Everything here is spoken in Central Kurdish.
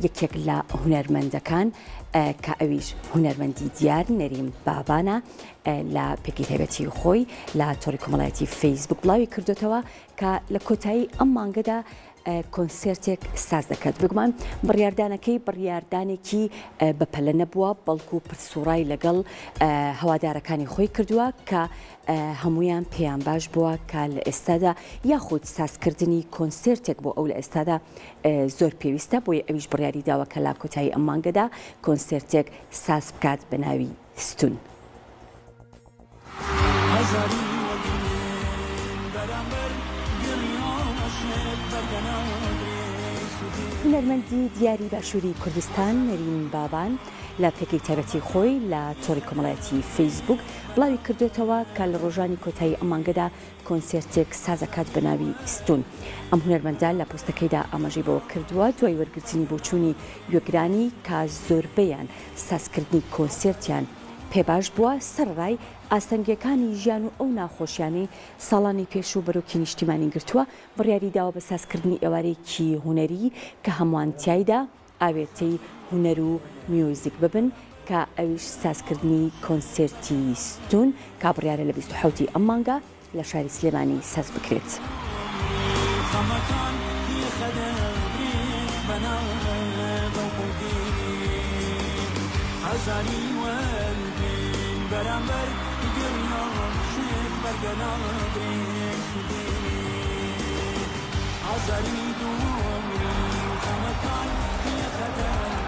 یەکێک لە هونەرمەندەکان کە ئەویش هونەرمەندی دیار نەریم بابانە لە پێکی تایبەتی خۆی لە تۆڕی کۆمەڵایەتی فەیسبوک بڵاوی کردوتەوە کە لە کۆتایی ئەم مانگەدا کۆنسێرتێک ساز دەکات. بگومان بڕیاردانەکەی بڕیاردانێکی بەپەلە نەبووە، بەڵکو پرسوڕای لەگەڵ هەوادارەکانی خۆی کردووە کە هەمویان پێیان باش بووە کە لە ئێستادا یاخود سازکردنی کۆنسێرتێک بۆ ئەو لە ئێستادا زۆر پێویستە، بۆیە ئەویش بڕیاری داوە کە لە کۆتایی ئەم مانگەدا کۆنسێرتێک ساز بکات بە ناوی ستون. هونەرمەندی دیاری باشووری کوردستان نەرین بابان لە پێکی تایبەتی خۆی لە تۆڕی کۆمەڵایەتی فەیسبوک بڵاوی کردوێتەوە کە لە ڕۆژانی کۆتایی ئەم مانگەدا کۆنسێرتێک سازەکات بە ناوی ستون. ئەم هونەرمەندە لە پۆستەکەیدا ئاماژەی بەوە کردووە دوای وەرگرتنی بۆچوونی گوێگرانی کە زۆربەیان سازکردنی کۆنسێرتیان پێباش بووە سەرڕای ئاستەنگیەکانی ژیان و ئەو ناخۆشیانەی ساڵانی پێش و بەرەوکی نیشتیمانی گرتووە، بڕیاری داوە بە سازکردنی ئێوارەیەکی هونەری کە هەمووان تایدا ئاوێتەی هونەر و میوزیک ببن کە ئەویش سازکردنی کۆنسێرتی ستون کا بڕیارە لە 27 ئەم مانگە لە شاری سلێمانی ساز بکرێت. بەرامبەر گریان شێت بەرگەنا درێژودێ ئازاری دووەمری خەمەکان پێخەدە